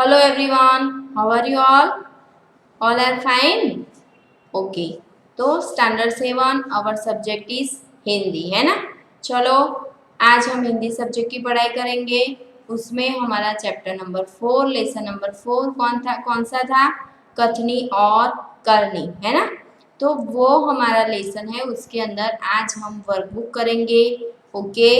Hello everyone, how are you all? All are fine? Okay. तो standard 7 our subject is Hindi है ना। चलो आज हम हिंदी सब्जेक्ट की पढ़ाई करेंगे। उसमें हमारा चैप्टर नंबर 4 लेसन नंबर 4 कौन सा था? कथनी और करनी है ना। तो वो हमारा लेसन है, उसके अंदर आज हम वर्कबुक करेंगे। ओके,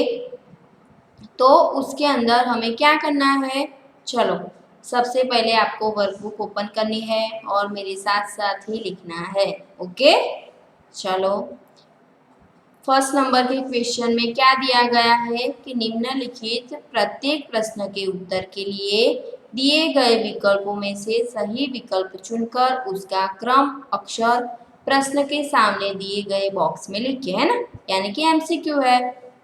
तो उसके अंदर हमें क्या करना है? चलो सबसे पहले आपको वर्कबुक ओपन करनी है और मेरे साथ साथ ही लिखना है। ओके, चलो फर्स्ट नंबर के क्वेश्चन में क्या दिया गया है कि निम्नलिखित प्रत्येक प्रश्न के उत्तर के लिए दिए गए विकल्पों में से सही विकल्प चुनकर उसका क्रम अक्षर प्रश्न के सामने दिए गए बॉक्स में लिखिए, है ना। यानी कि एमसीक्यू है।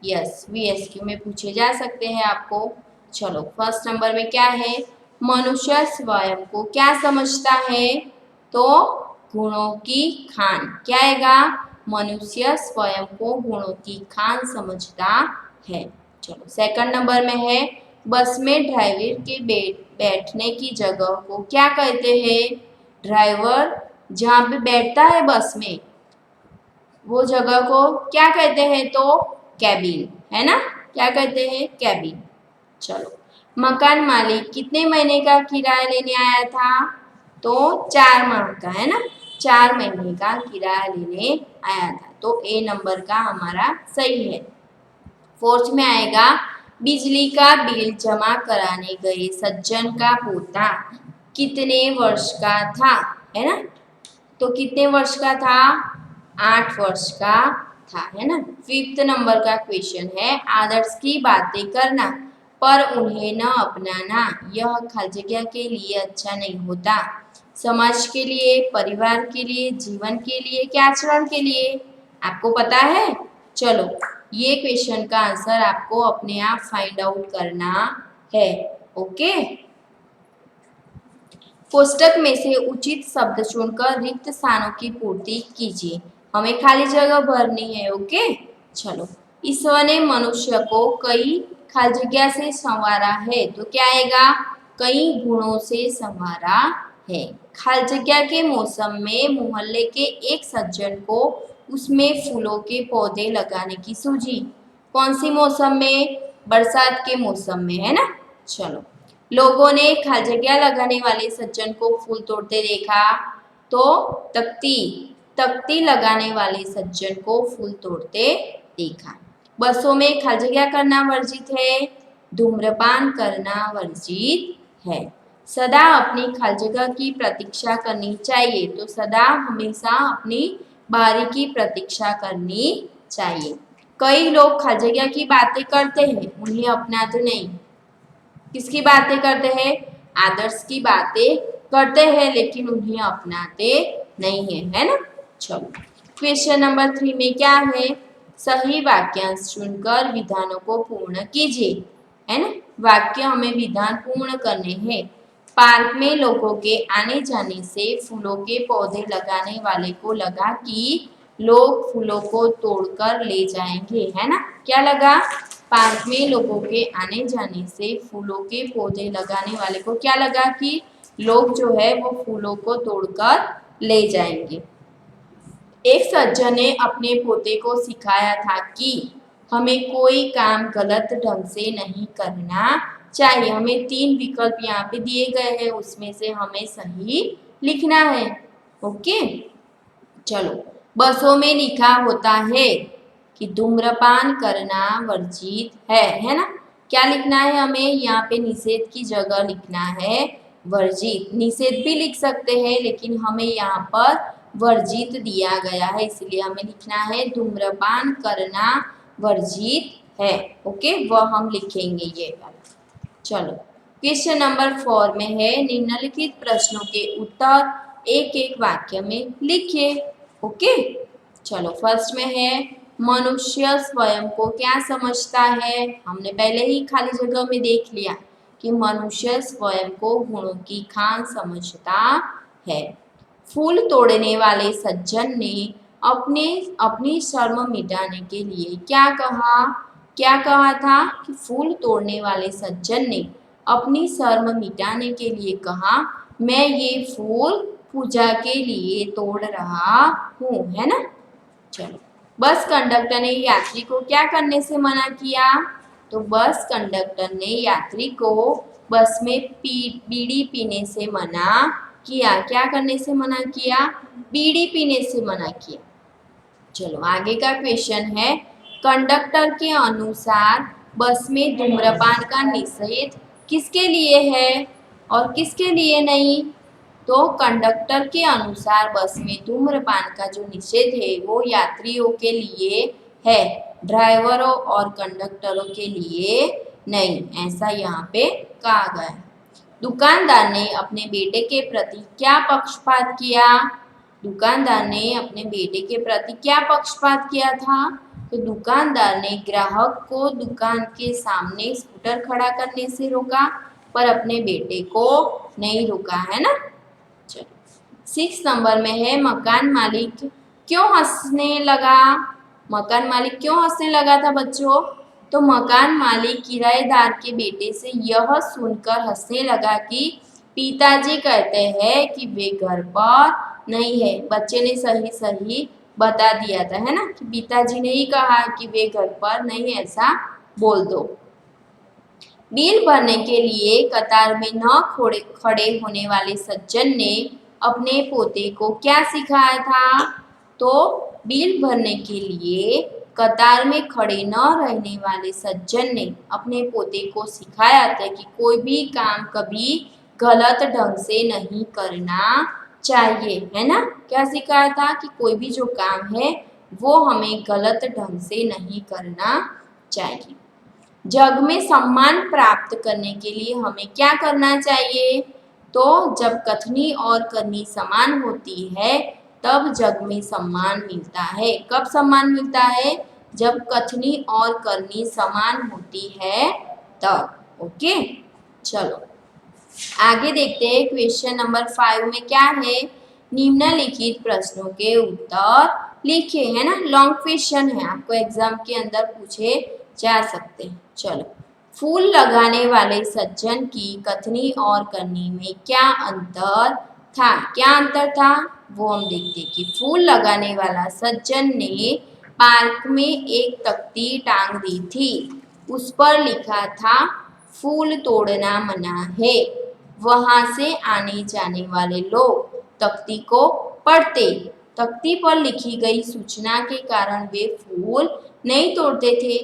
यस, वीएसक्यू में पूछे जा सकते हैं आपको। चलो फर्स्ट नंबर में क्या है? मनुष्य स्वयं को क्या समझता है? तो गुणों की खान। क्या आएगा? मनुष्य स्वयं को गुणों की खान समझता है। चलो सेकंड नंबर में है बस में ड्राइवर के बैठने की जगह को क्या कहते हैं? ड्राइवर जहाँ पे बैठता है बस में वो जगह को क्या कहते हैं? तो कैबिन, है ना। क्या कहते हैं? कैबिन। चलो मकान मालिक कितने महीने का किराया लेने आया था? तो 4 माह का, है ना। 4 महीने का किराया लेने आया था, तो ए नंबर का हमारा सही है। फोर्थ में आएगा बिजली का बिल जमा कराने गए सज्जन का पोता कितने वर्ष का था? है ना। तो कितने वर्ष का था? 8 वर्ष का था, है ना। फिफ्थ नंबर का क्वेश्चन है आदर्श की बातें करना पर उन्हें न अपनाना यह खाली जगह के लिए अच्छा नहीं होता। समाज के लिए, परिवार के लिए, जीवन के लिए, क्या आचरण के लिए? आपको पता है? चलो ये क्वेश्चन का आंसर आपको अपने आप फाइंड आउट करना है। ओके, कोष्टक में से उचित शब्द चुनकर रिक्त स्थानों की पूर्ति कीजिए। हमें खाली जगह भरनी है। ओके, चलो ईश्वर ने मनुष्य को कई खाली जगह से संवारा है, तो क्या आएगा? कई गुणों से संवारा है। खाली जगह के मौसम में मोहल्ले के एक सज्जन को उसमें फूलों के पौधे लगाने की सूझी। कौन सी मौसम में? बरसात के मौसम में, है ना। चलो लोगों ने खाली जगह लगाने वाले सज्जन को फूल तोड़ते देखा, तो तख्ती तख्ती लगाने वाले सज्जन को फूल तोड़ते देखा। बसों में खाली जगह करना वर्जित है, धूम्रपान करना वर्जित है। सदा अपनी खाली जगह की प्रतीक्षा करनी चाहिए, तो सदा हमेशा अपनी बारी की प्रतीक्षा करनी चाहिए। कई लोग खाली जगह की बातें करते हैं, उन्हें अपनाते नहीं। किसकी बातें करते हैं? आदर्श की बातें करते हैं लेकिन उन्हें अपनाते नहीं है, है ना। चलो क्वेश्चन नंबर 3 में क्या है? सही वाक्यांश चुनकर विधानों को पूर्ण कीजिए, है ना। वाक्य हमें विधान पूर्ण करने हैं। पार्क में लोगों के आने जाने से फूलों के पौधे लगाने वाले को लगा कि लोग फूलों को तोड़कर ले जाएंगे, है ना। क्या लगा? पार्क में लोगों के आने जाने से फूलों के पौधे लगाने वाले को क्या लगा कि लोग जो है वो फूलों को तोड़कर ले जाएंगे। एक सज्जन ने अपने पोते को सिखाया था कि हमें कोई काम गलत ढंग से नहीं करना चाहिए। हमें 3 विकल्प यहाँ पे दिए गए हैं, उसमें से हमें सही लिखना है। ओके, चलो बसों में लिखा होता है कि धूम्रपान करना वर्जित है ना। क्या लिखना है हमें? यहाँ पे निषेध की जगह लिखना है वर्जित। निषेध भी लिख सकते हैं लेकिन हमें यहाँ पर वर्जित दिया गया है, इसलिए हमें लिखना है धूम्रपान करना वर्जित है। ओके, वह हम लिखेंगे ये वाला। चलो क्वेश्चन नंबर 4 में है निम्नलिखित प्रश्नों के उत्तर एक एक वाक्य में लिखिए। ओके, चलो फर्स्ट में है मनुष्य स्वयं को क्या समझता है? हमने पहले ही खाली जगह में देख लिया कि मनुष्य स्वयं को गुणों की खान समझता है। फूल तोड़ने वाले सज्जन ने अपनी शर्म मिटाने के लिए क्या कहा? क्या कहा था कि फूल तोड़ने वाले सज्जन ने अपनी शर्म मिटाने के लिए कहा, मैं ये फूल पूजा के लिए तोड़ रहा हूँ, है ना। चलो, बस कंडक्टर ने यात्री को क्या करने से मना किया? तो बस कंडक्टर ने यात्री को बस में बीड़ी पीने से मना किया। क्या करने से मना किया? बीड़ी पीने से मना किया। चलो, आगे का क्वेश्चन है, कंडक्टर के अनुसार बस में धूम्रपान का निषेध किसके लिए है और किसके लिए नहीं? तो कंडक्टर के अनुसार बस में धूम्रपान का जो निषेध है वो यात्रियों के लिए है, ड्राइवरों और कंडक्टरों के लिए नहीं, ऐसा यहाँ पे कहा गया है। दुकानदार ने अपने बेटे के प्रति क्या पक्षपात किया? दुकानदार ने अपने बेटे के प्रति क्या पक्षपात किया था? तो दुकानदार ने ग्राहक को दुकान के सामने स्कूटर खड़ा करने से रोका, पर अपने बेटे को नहीं रोका, है ना। चलो, 6 नंबर में है, मकान मालिक क्यों हंसने लगा? मकान मालिक क्यों हंसने लगा था बच्चों? तो मकान मालिक किराएदार के बेटे से यह सुनकर हंसने लगा कि पिताजी कहते हैं कि वे घर पर नहीं है। बच्चे ने सही सही बता दिया था, है ना, कि पिताजी ने ही कहा कि वे घर पर नहीं, ऐसा बोल दो। बिल भरने के लिए कतार में न खड़े होने वाले सज्जन ने अपने पोते को क्या सिखाया था? तो बिल भरने के लिए कतार में खड़े न रहने वाले सज्जन ने अपने पोते को सिखाया था कि कोई भी काम कभी गलत ढंग से नहीं करना चाहिए, है ना। क्या सिखाया था? कि कोई भी जो काम है वो हमें गलत ढंग से नहीं करना चाहिए। जग में सम्मान प्राप्त करने के लिए हमें क्या करना चाहिए? तो जब कथनी और करनी समान होती है तब जग में सम्मान मिलता है। कब सम्मान मिलता है? जब कथनी और करनी समान होती है तब। ओके, चलो आगे देखते हैं। क्वेश्चन नंबर 5 में क्या है? निम्नलिखित प्रश्नों के उत्तर लिखिए, है ना। लॉन्ग क्वेश्चन है, आपको एग्जाम के अंदर पूछे जा सकते हैं। चलो, फूल लगाने वाले सज्जन की कथनी और करनी में क्या अंतर था? क्या अंतर था वो हम देखते हैं कि फूल लगाने वाला सज्जन ने पार्क में एक तख्ती टांग दी थी, उस पर लिखा था फूल तोड़ना मना है। वहां से आने जाने वाले लोग तख्ती को पढ़ते, तख्ती पर लिखी गई सूचना के कारण वे फूल नहीं तोड़ते थे।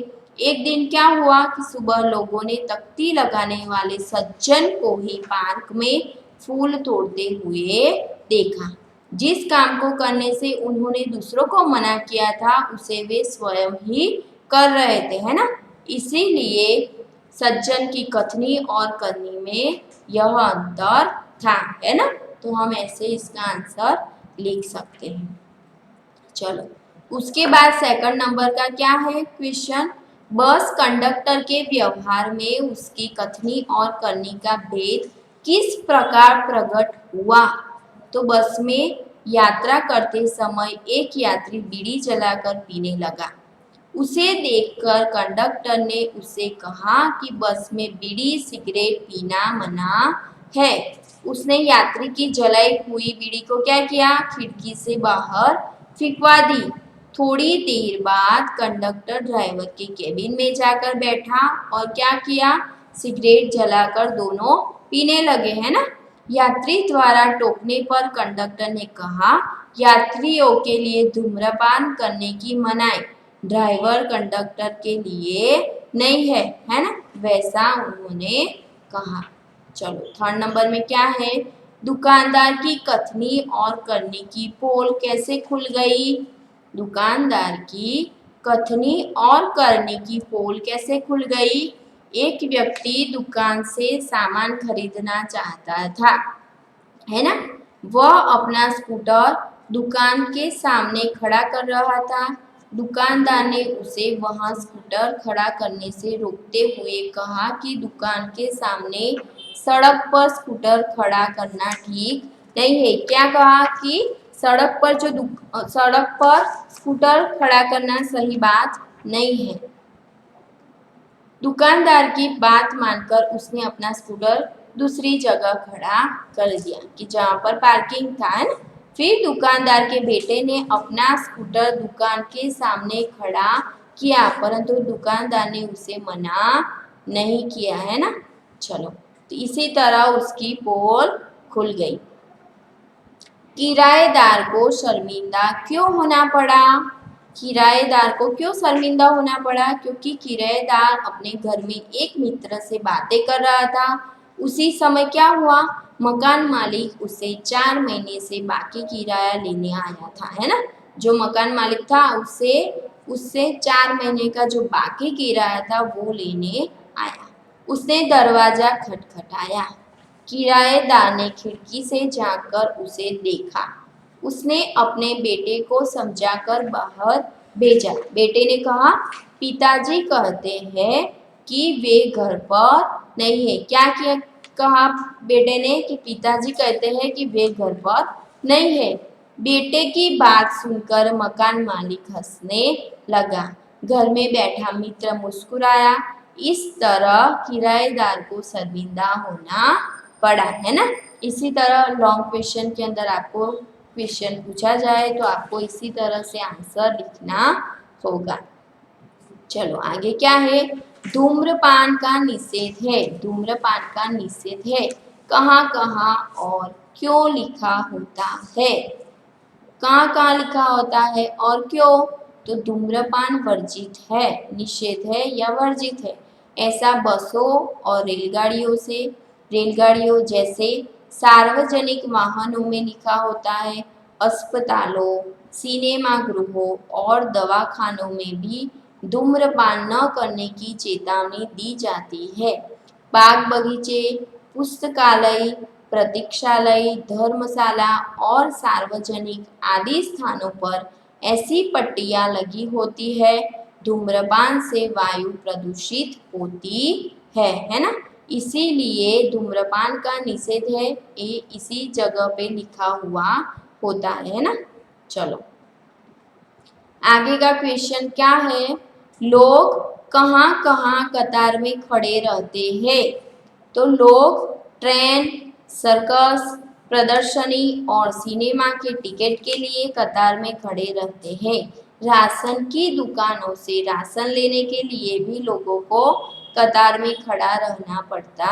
एक दिन क्या हुआ कि सुबह लोगों ने तख्ती लगाने वाले सज्जन को ही पार्क में फूल तोड़ते हुए देखा। जिस काम को करने से उन्होंने दूसरों को मना किया था उसे वे स्वयं ही कर रहे थे, है ना। इसीलिए सज्जन की कथनी और करनी में यह अंतर था, है ना। तो हम ऐसे इसका आंसर लिख सकते हैं। चलो, उसके बाद सेकंड नंबर का क्या है क्वेश्चन? बस कंडक्टर के व्यवहार में उसकी कथनी और करनी का भेद किस प्रकार प्रकट हुआ? तो बस में यात्रा करते समय एक यात्री बीड़ी जलाकर पीने लगा। उसे देखकर कंडक्टर ने उससे कहा कि बस में बीड़ी सिगरेट पीना मना है। उसने यात्री की जलाई हुई बीड़ी को क्या किया? खिड़की से बाहर फेंकवा दी। थोड़ी देर बाद कंडक्टर ड्राइवर के केबिन में जाकर बैठा और क्या किया? सिगरेट जलाकर दोनों पीने लगे, है ना। यात्री द्वारा टोकने पर कंडक्टर ने कहा, यात्रियों के लिए धूम्रपान करने की मनाही ड्राइवर कंडक्टर के लिए नहीं है, है ना, वैसा उन्होंने कहा। चलो, थर्ड नंबर में क्या है? दुकानदार की कथनी और करनी की पोल कैसे खुल गई? दुकानदार की कथनी और करनी की पोल कैसे खुल गई? एक व्यक्ति दुकान से सामान खरीदना चाहता था, है ना। वह अपना स्कूटर दुकान के सामने खड़ा कर रहा था। दुकानदार ने उसे वहां स्कूटर खड़ा करने से रोकते हुए कहा कि दुकान के सामने सड़क पर स्कूटर खड़ा करना ठीक नहीं है। क्या कहा? कि सड़क पर स्कूटर खड़ा करना सही बात नहीं है। दुकानदार की बात मानकर उसने अपना स्कूटर दूसरी जगह खड़ा कर दिया कि जहाँ पर पार्किंग था, है ना। फिर दुकानदार के बेटे ने अपना स्कूटर दुकान के सामने खड़ा किया, परंतु दुकानदार ने उसे मना नहीं किया, है ना। चलो, तो इसी तरह उसकी पोल खुल गई। किराएदार को शर्मिंदा क्यों होना पड़ा? किराएदार को क्यों शर्मिंदा होना पड़ा? क्योंकि किराएदार अपने घर में एक मित्र से बातें कर रहा था। उसी समय क्या हुआ, मकान मालिक उसे 4 महीने से बाकी किराया लेने आया था, है ना। जो मकान मालिक था उससे उससे 4 महीने का जो बाकी किराया था वो लेने आया। उसने दरवाजा खटखटाया। किराएदार ने खिड़की से झांककर उसे देखा। उसने अपने बेटे को समझाकर बाहर भेजा। बेटे ने कहा, पिताजी कहते हैं कि वे घर पर नहीं है। क्या किया कहा बेटे ने कि पिताजी कहते हैं कि वे घर पर नहीं है। बेटे की बात सुनकर मकान मालिक हंसने लगा। घर में बैठा मित्र मुस्कुराया। इस तरह किराएदार को शर्मिंदा होना पड़ा, है ना। इसी तरह लॉन्ग क्वेश्चन के अंदर आपको क्वेश्चन पूछा जाए तो आपको इसी तरह से आंसर लिखना होगा। चलो आगे क्या है, धूम्रपान का निषेध है। धूम्रपान का निषेध है, कहाँ कहाँ और क्यों लिखा होता है? कहाँ कहाँ लिखा होता है और क्यों? तो धूम्रपान वर्जित है, निषेध है या वर्जित है। ऐसा बसों और रेलगाड़ियों जैसे सार्वजनिक वाहनों में लिखा होता है। अस्पतालों, सिनेमा गृहों और दवाखानों में भी धूम्रपान न करने की चेतावनी दी जाती है। बाग बगीचे, पुस्तकालय, प्रतीक्षालय, धर्मशाला और सार्वजनिक आदि स्थानों पर ऐसी पट्टियां लगी होती है। धूम्रपान से वायु प्रदूषित होती है ना। इसीलिए धूम्रपान का निषेध है, ये इसी जगह पे लिखा हुआ होता है ना। चलो आगे का क्वेश्चन क्या है, लोग कहाँ कहाँ कतार में खड़े रहते हैं? तो लोग ट्रेन, सर्कस, प्रदर्शनी और सिनेमा के टिकट के लिए कतार में खड़े रहते हैं। राशन की दुकानों से राशन लेने के लिए भी लोगों को कतार में खड़ा रहना पड़ता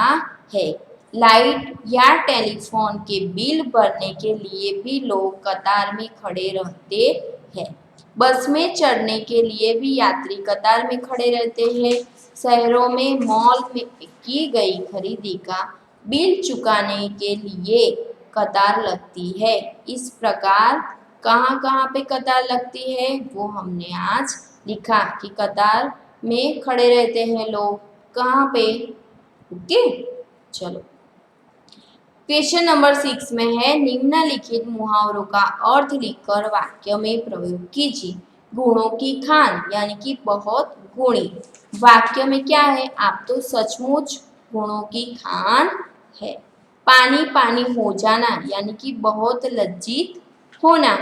है। लाइट या टेलीफोन के बिल भरने के लिए भी लोग कतार में खड़े रहते हैं। बस में चढ़ने के लिए भी यात्री कतार में खड़े रहते हैं। शहरों में मॉल में की गई खरीदी का बिल चुकाने के लिए कतार लगती है। इस प्रकार कहाँ कहाँ पे कतार लगती है वो हमने आज लिखा कि कतार में खड़े रहते हैं लोग कहाँ पे। ओके, चलो क्वेश्चन नंबर 6 में है, निम्नलिखित मुहावरों का अर्थ लिखकर वाक्य में प्रयोग कीजिए। गुणों की खान यानी कि बहुत गुणी। वाक्य में क्या है, आप तो सचमुच गुणों की खान है। पानी पानी हो जाना यानी कि बहुत लज्जित होना।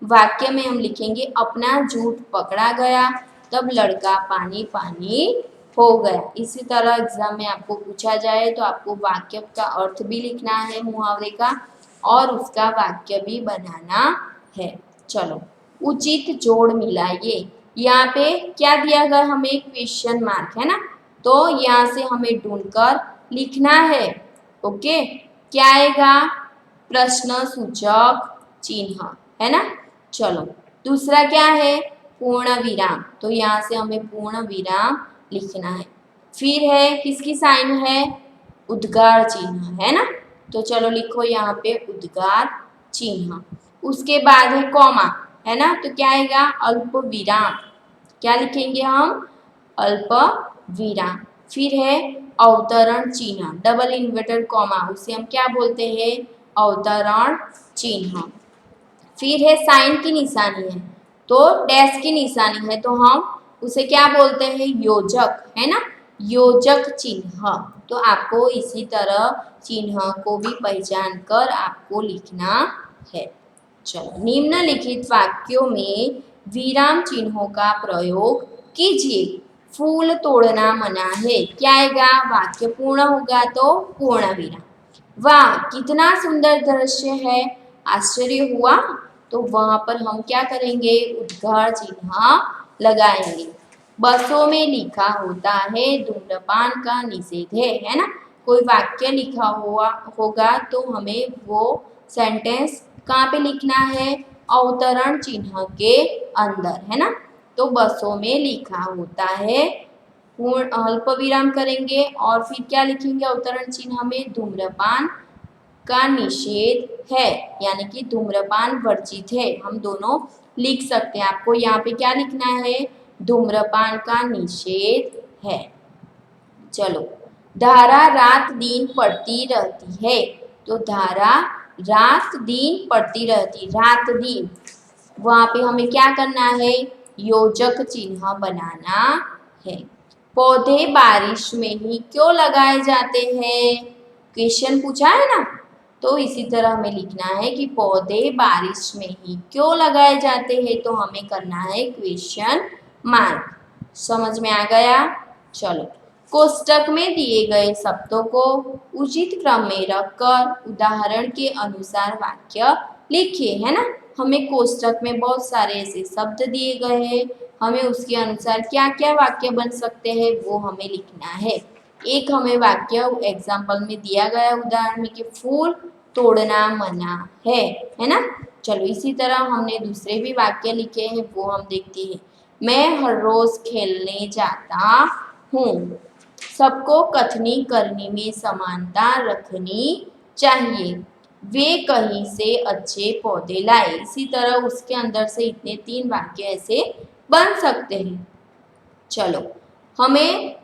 वाक्य में हम लिखेंगे, अपना झूठ पकड़ा गया तब लड़का पानी पानी हो गया। इसी तरह एग्जाम में आपको पूछा जाए तो आपको वाक्य का अर्थ भी लिखना है मुहावरे का और उसका वाक्य भी बनाना है। चलो उचित जोड़ मिलाइए। यहाँ पे क्या दिया गया, हमें क्वेश्चन मार्क है ना, तो यहाँ से हमें ढूंढकर लिखना है। ओके, क्या आएगा, प्रश्न सूचक चिन्ह, है ना। चलो दूसरा क्या है, पूर्ण विराम, तो यहाँ से हमें पूर्ण विराम लिखना है। फिर है किसकी साइन है, उद्गार चिन्ह, है ना। तो चलो लिखो यहाँ पे उद्गार चिन्ह। उसके बाद है कॉमा, है ना, तो क्या आएगा, अल्प विराम। क्या लिखेंगे हम, अल्प विराम। फिर है अवतरण चिन्ह, डबल इन्वर्टेड कॉमा, उसे हम क्या बोलते हैं, अवतरण चिन्ह। फिर है साइन की निशानी है, तो डैश की निशानी है, तो हम उसे क्या बोलते हैं, योजक, है ना, योजक चिन्ह। तो आपको इसी तरह चिन्ह को भी पहचान कर आपको लिखना है। चलो निम्नलिखित वाक्यों में विराम चिन्हों का प्रयोग कीजिए। फूल तोड़ना मना है। क्या आएगा? वाक्य पूर्ण होगा तो पूर्ण विराम। वाह कितना सुंदर दृश्य है, आश्चर्य हुआ। तो वहां पर हम क्या करेंगे? उद्गार चिन्ह लगाएंगे। बसों में लिखा होता है धूम्रपान का निषेध है ना। कोई वाक्य लिखा हुआ होगा तो हमें वो सेंटेंस कहाँ पे लिखना है? अवतरण चिन्ह के अंदर, है ना। तो बसों में लिखा होता है, पूर्ण अल्प विराम करेंगे और फिर क्या लिखेंगे अवतरण चिन्ह में? धूम्रपान का निषेध है, यानी कि धूम्रपान वर्जित है। हम दोनों लिख सकते हैं। आपको यहाँ पे क्या लिखना है? धूम्रपान का निषेध है। चलो, धारा रात दिन पड़ती रहती है। तो धारा रात दिन पड़ती रहती, रात दिन, वहां पे हमें क्या करना है? योजक चिन्ह बनाना है। पौधे बारिश में ही क्यों लगाए जाते हैं? क्वेश्चन पूछा है ना। तो इसी तरह हमें लिखना है कि पौधे बारिश में ही क्यों लगाए जाते हैं। तो हमें करना है क्वेश्चन मार्क। समझ में आ गया? चलो, कोष्टक में दिए गए शब्दों को उचित क्रम में रखकर उदाहरण के अनुसार वाक्य लिखिए, है ना। हमें कोष्टक में बहुत सारे ऐसे शब्द दिए गए हैं, हमें उसके अनुसार क्या क्या वाक्य बन सकते हैं वो हमें लिखना है। एक हमें वाक्य एग्जाम्पल में दिया गया उदाहरण में कि फूल तोड़ना मना है ना। चलो, इसी तरह हमने दूसरे भी वाक्य लिखे हैं, वो हम देखते हैं। मैं हर रोज खेलने जाता हूँ। सबको कथनी करनी में समानता रखनी चाहिए। वे कहीं से अच्छे पौधे लाए। इसी तरह उसके अंदर से इतने 3 वाक्य ऐसे बन सकते हैं। चलो, हमें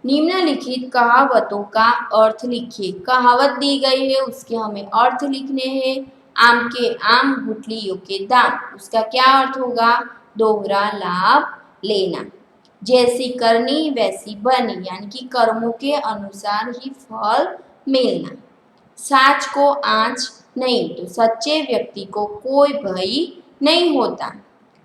निम्नलिखित कहावतों का अर्थ लिखिए। कहावत दी गई है, उसके हमें अर्थ लिखने हैं। आम के आम गुठलियों के दाम, उसका क्या अर्थ होगा? दोहरा लाभ लेना। जैसी करनी वैसी बनी, यानी कि कर्मों के अनुसार ही फल मिलना। साच को आँच नहीं, तो सच्चे व्यक्ति को कोई भय नहीं होता।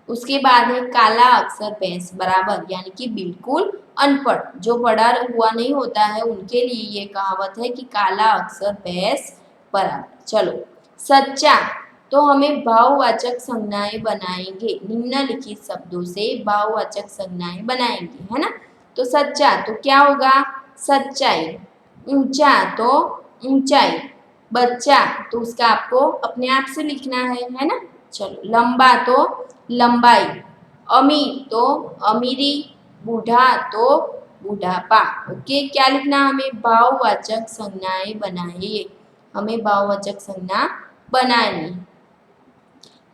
उसके बाद है काला अक्षर भैंस बराबर, यानी कि बिल्कुल अनपढ़, जो पढ़ा हुआ नहीं होता है उनके लिए ये कहावत है कि काला अक्षर भैंस बराबर। चलो, सच्चा, तो हमें भाववाचक संज्ञाएं बनाएंगे। निम्नलिखित शब्दों से भाववाचक संज्ञाएं बनाएंगे, है ना। तो सच्चा तो क्या होगा? सच्चाई। ऊंचा तो ऊंचाई। बच्चा तो उसका आपको अपने आप से लिखना है ना। चलो, लंबा तो लंबाई। अमीर तो अमीरी। बूढ़ा तो बुढ़ापा। ओके, क्या लिखना? हमें भाववाचक संज्ञाएं बनाइए, हमें भाववाचक संज्ञा बनानी।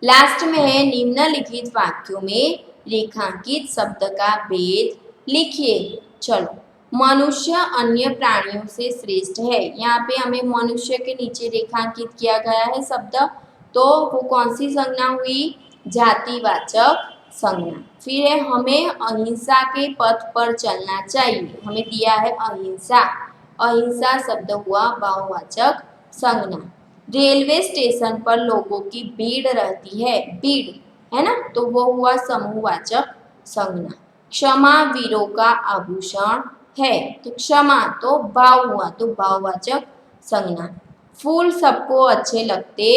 लास्ट में है निम्नलिखित वाक्यों में रेखांकित शब्द का भेद लिखिए। चलो, मनुष्य अन्य प्राणियों से श्रेष्ठ है। यहाँ पे हमें मनुष्य के नीचे रेखांकित किया गया है शब्द, तो वो कौन सी संज्ञा हुई? जातिवाचक संज्ञा। फिर है हमें अहिंसा के पथ पर चलना चाहिए, हमें दिया है अहिंसा। अहिंसा शब्द हुआ भाववाचक संज्ञा। रेलवे स्टेशन पर लोगों की भीड़ रहती है, भीड़, है ना, तो वो हुआ समूहवाचक संज्ञा। क्षमा वीरों का आभूषण है, तो क्षमा तो भाव हुआ, तो भाववाचक संज्ञा। फूल सबको अच्छे लगते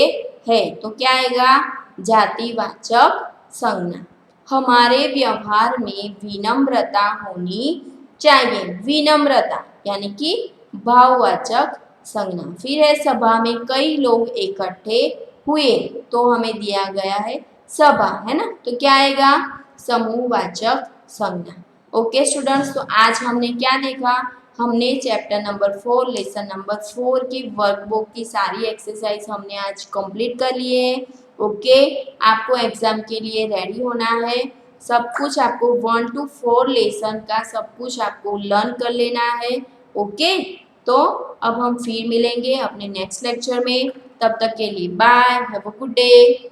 हैं, तो क्या आएगा? जातिवाचक संज्ञा। हमारे व्यवहार में विनम्रता होनी चाहिए। विनम्रता यानी कि भाववाचक संज्ञा। फिर है सभा में कई लोग इकट्ठे हुए, तो हमें दिया गया है सभा, है ना, तो क्या आएगा? समूहवाचक संज्ञा। ओके स्टूडेंट्स, तो आज हमने क्या देखा? हमने चैप्टर नंबर 4 लेसन नंबर 4 की वर्कबुक की सारी एक्सरसाइज हमने आज कंप्लीट कर लिए है। ओके, आपको एग्जाम के लिए रेडी होना है। सब कुछ आपको 1 to 4 लेसन का सब कुछ आपको लर्न कर लेना है। ओके, तो अब हम फिर मिलेंगे अपने नेक्स्ट लेक्चर में। तब तक के लिए bye, have a good day.